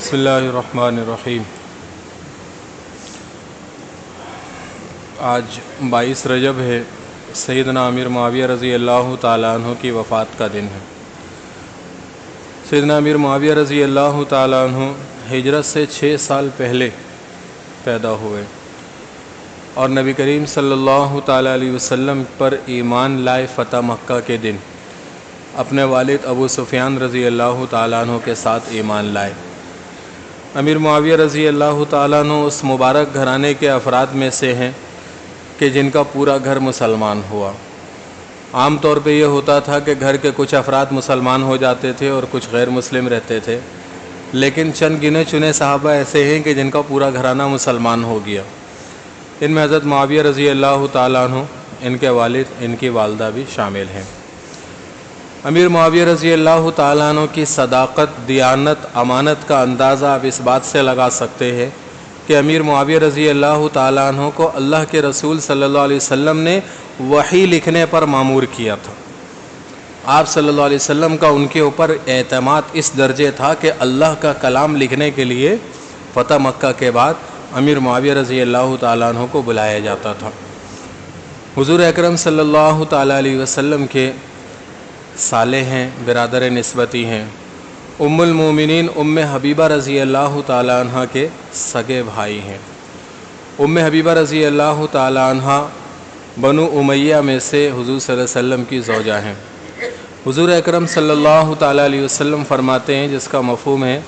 بسم اللہ الرحمن الرحیم۔ آج 22 رجب ہے، سیدنا امیر معاویہ رضی اللہ تعالیٰ عنہ کی وفات کا دن ہے۔ سیدنا امیر معاویہ رضی اللہ تعالیٰ عنہ ہجرت سے 6 سال پہلے پیدا ہوئے اور نبی کریم صلی اللہ تعالیٰ علیہ وسلم پر ایمان لائے فتح مکہ کے دن اپنے والد ابو سفیان رضی اللہ تعالیٰ عنہ کے ساتھ ایمان لائے۔ امیر معاویہ رضی اللہ تعالیٰ عنہ اس مبارک گھرانے کے افراد میں سے ہیں کہ جن کا پورا گھر مسلمان ہوا۔ عام طور پہ یہ ہوتا تھا کہ گھر کے کچھ افراد مسلمان ہو جاتے تھے اور کچھ غیر مسلم رہتے تھے، لیکن چند گنے چنے صحابہ ایسے ہیں کہ جن کا پورا گھرانہ مسلمان ہو گیا۔ ان میں حضرت معاویہ رضی اللہ تعالیٰ عنہ، ان کے والد، ان کی والدہ بھی شامل ہیں۔ امیر معاویہ رضی اللہ تعالیٰ عنہ کی صداقت، دیانت، امانت کا اندازہ آپ اس بات سے لگا سکتے ہیں کہ امیر معاویہ رضی اللہ تعالیٰ عنہ کو اللہ کے رسول صلی اللہ علیہ وسلم نے وحی لکھنے پر مامور کیا تھا۔ آپ صلی اللہ علیہ وسلم کا ان کے اوپر اعتماد اس درجے تھا کہ اللہ کا کلام لکھنے کے لیے فتح مکہ کے بعد امیر معاویہ رضی اللہ تعالیٰ عنہ کو بلایا جاتا تھا۔ حضور اکرم صلی اللہ تعالیٰ علیہ وسلم کے سالے ہیں، برادر نسبتی ہیں، ام المومنین ام حبیبہ رضی اللہ تعالیٰ عنہ کے سگے بھائی ہیں۔ ام حبیبہ رضی اللہ تعالیٰ عنہ بنو امیہ میں سے حضور صلی اللہ علیہ وسلم کی زوجہ ہیں۔ حضور اکرم صلی اللہ تعالیٰ علیہ وسلم فرماتے ہیں، جس کا مفہوم ہے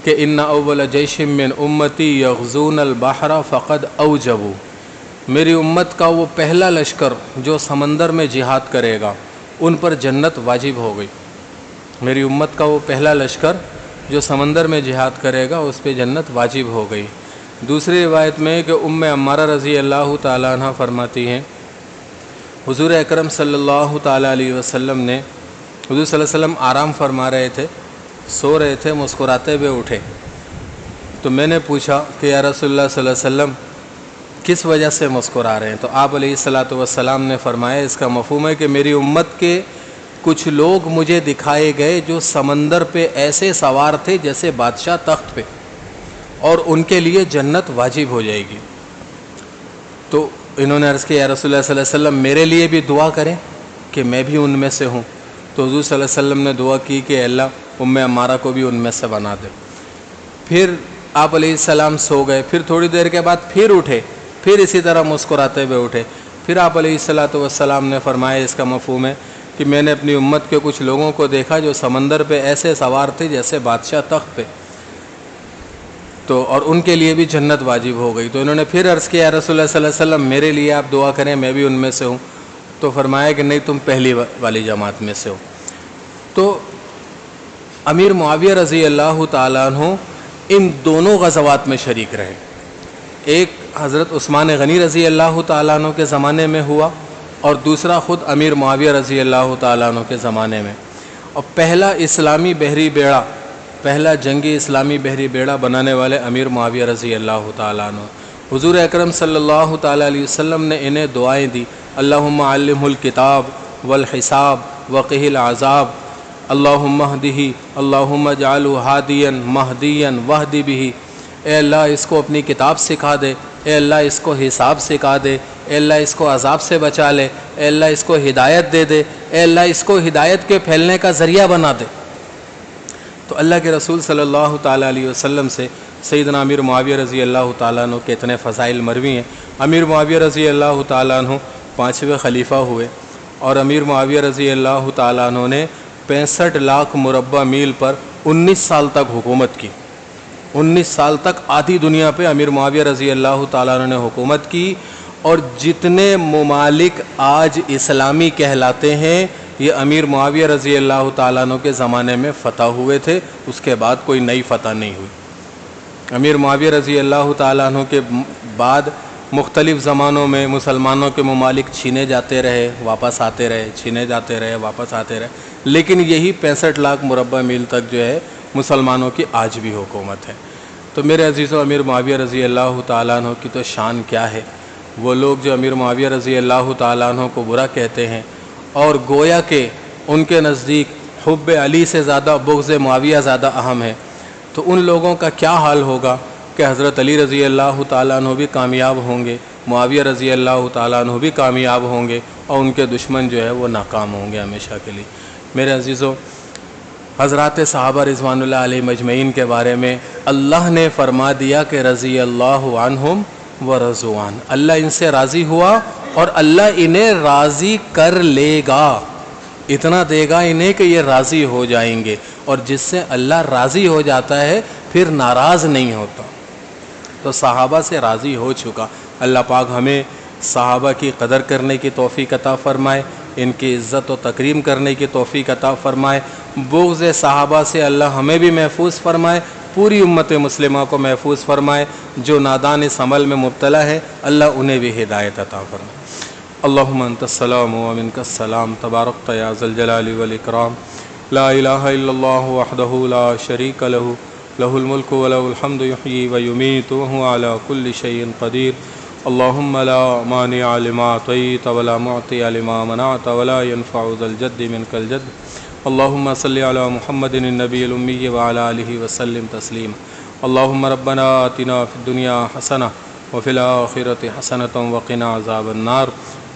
کہ ان اول جیش من امتی یغزون البحر فقد اوجبوا، میری امت کا وہ پہلا لشکر جو سمندر میں جہاد کرے گا ان پر جنت واجب ہو گئی۔ میری امت کا وہ پہلا لشکر جو سمندر میں جہاد کرے گا اس پہ جنت واجب ہو گئی۔ دوسری روایت میں کہ ام عمارہ رضی اللہ تعالیٰ عنہ فرماتی ہیں، حضور اکرم صلی اللہ تعالیٰ علیہ وسلم نے، حضور صلی اللہ علیہ وسلم آرام فرما رہے تھے، سو رہے تھے، مسکراتے ہوئے اٹھے تو میں نے پوچھا کہ یا رسول اللہ صلی اللہ علیہ وسلم کس وجہ سے مسکرا رہے ہیں؟ تو آپ علیہ الصلاۃ والسلام نے فرمایا، اس کا مفہوم ہے کہ میری امت کے کچھ لوگ مجھے دکھائے گئے جو سمندر پہ ایسے سوار تھے جیسے بادشاہ تخت پہ، اور ان کے لیے جنت واجب ہو جائے گی۔ تو انہوں نے عرض کیا یا رسول اللہ صلی اللہ علیہ وسلم میرے لیے بھی دعا کریں کہ میں بھی ان میں سے ہوں۔ تو حضور صلی اللہ علیہ وسلم نے دعا کی کہ اللہ ام عمارہ کو بھی ان میں سے بنا دے۔ پھر آپ علیہ السلام سو گئے، پھر تھوڑی دیر کے بعد پھر اٹھے، پھر اسی طرح مسکراتے ہوئے اٹھے۔ پھر آپ علیہ الصلاۃ والسلام نے فرمایا، اس کا مفہوم ہے کہ میں نے اپنی امت کے کچھ لوگوں کو دیکھا جو سمندر پہ ایسے سوار تھے جیسے بادشاہ تخت پہ، تو اور ان کے لیے بھی جنت واجب ہو گئی۔ تو انہوں نے پھر عرض کیا رسول اللہ صلی اللہ علیہ وسلم میرے لیے آپ دعا کریں، میں بھی ان میں سے ہوں۔ تو فرمایا کہ نہیں، تم پہلی والی جماعت میں سے ہو۔ تو امیر معاویہ رضی اللہ تعالیٰ عنہ ان دونوں غزوات میں شریک رہے۔ ایک حضرت عثمان غنی رضی اللہ تعالیٰ عنہ کے زمانے میں ہوا اور دوسرا خود امیر معاویہ رضی اللہ تعالیٰ عنہ کے زمانے میں۔ اور پہلا اسلامی بحری بیڑا، پہلا جنگی اسلامی بحری بیڑا بنانے والے امیر معاویہ رضی اللہ تعالیٰ عنہ۔ حضور اکرم صلی اللہ تعالیٰ علیہ وسلم نے انہیں دعائیں دی، اللہم علمہ الکتاب والحساب وقہ العذاب، اللہم اہدہ، اللہم اجعلہ ہادیا مہدیا واہد بہ، اے اللہ اس کو اپنی کتاب سکھا دے، اے اللہ اس کو حساب سکھا دے، اے اللہ اس کو عذاب سے بچا لے، اے اللہ اس کو ہدایت دے دے، اے اللہ اس کو ہدایت کے پھیلنے کا ذریعہ بنا دے۔ تو اللہ کے رسول صلی اللہ تعالیٰ علیہ وسلم سے سیدنا امیر معاویہ رضی اللہ تعالیٰ عنہ کے اتنے فضائل مروی ہیں۔ امیر معاویہ رضی اللہ تعالیٰ عنہ 5ویں خلیفہ ہوئے اور امیر معاویہ رضی اللہ تعالیٰ عنہ نے 65 لاکھ مربع میل پر 19 سال تک حکومت کی۔ 19 سال تک آدھی دنیا پہ امیر معاویہ رضی اللہ تعالیٰ عنہ نے حکومت کی، اور جتنے ممالک آج اسلامی کہلاتے ہیں یہ امیر معاویہ رضی اللہ تعالیٰ عنہ کے زمانے میں فتح ہوئے تھے، اس کے بعد کوئی نئی فتح نہیں ہوئی۔ امیر معاویہ رضی اللہ تعالیٰ عنہ کے بعد مختلف زمانوں میں مسلمانوں کے ممالک چھینے جاتے رہے، واپس آتے رہے، چھینے جاتے رہے، واپس آتے رہے، لیکن یہی 65 لاکھ مربع میل تک جو ہے مسلمانوں کی آج بھی حکومت ہے۔ تو میرے عزیزوں، امیر معاویہ رضی اللہ تعالیٰ عنہ کی تو شان کیا ہے۔ وہ لوگ جو امیر معاویہ رضی اللہ تعالیٰ عنہ کو برا کہتے ہیں اور گویا کہ ان کے نزدیک حب علی سے زیادہ بغض معاویہ زیادہ اہم ہے، تو ان لوگوں کا کیا حال ہوگا کہ حضرت علی رضی اللہ تعالیٰ عنہ بھی کامیاب ہوں گے، معاویہ رضی اللہ تعالیٰ عنہ بھی کامیاب ہوں گے، اور ان کے دشمن جو ہے وہ ناکام ہوں گے ہمیشہ کے لیے۔ میرے عزیزو، حضرات صحابہ رضوان اللہ علیہ مجمعین کے بارے میں اللہ نے فرما دیا کہ رضی اللہ عنہم ورضوا عنہ، اللہ ان سے راضی ہوا اور اللہ انہیں راضی کر لے گا، اتنا دے گا انہیں کہ یہ راضی ہو جائیں گے، اور جس سے اللہ راضی ہو جاتا ہے پھر ناراض نہیں ہوتا۔ تو صحابہ سے راضی ہو چکا۔ اللہ پاک ہمیں صحابہ کی قدر کرنے کی توفیق عطا فرمائے، ان کی عزت و تکریم کرنے کی توفیق عطا فرمائے، بغض صحابہ سے اللہ ہمیں بھی محفوظ فرمائے، پوری امت مسلمہ کو محفوظ فرمائے۔ جو نادان اس عمل میں مبتلا ہے اللہ انہیں بھی ہدایت عطا فرمائے۔ اللہم انت السلام و منک السلام، تبارکت یا ذا الجلال والاکرام، لا الہ الا اللہ وحدہ لا شریک لہ، لہ الملک و لہ الحمد یحیی و یمیت وہو علی کل شیء قدیر۔ اللہم لا مانع لما اعطیت ولا معطی لما منعت ولا ينفع ذا الجد منک الجد۔ اللہم صلی علی محمد النبی الامی وعلی آلہ وسلم تسلیما۔ اللہم ربنا آتنا فی الدنیا حسنہ وفی الآخرۃ حسنۃ وقنا عذاب النار۔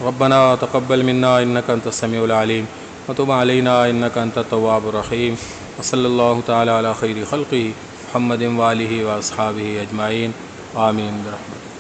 ربنا تقبل منا انک انت السمیع العلیم وتب علینا انک انت التواب الرحیم۔ وصلی اللہ تعالی علی خیر خلقہ محمد وآلہ واصحابہ اجمعین، آمین برحمتک۔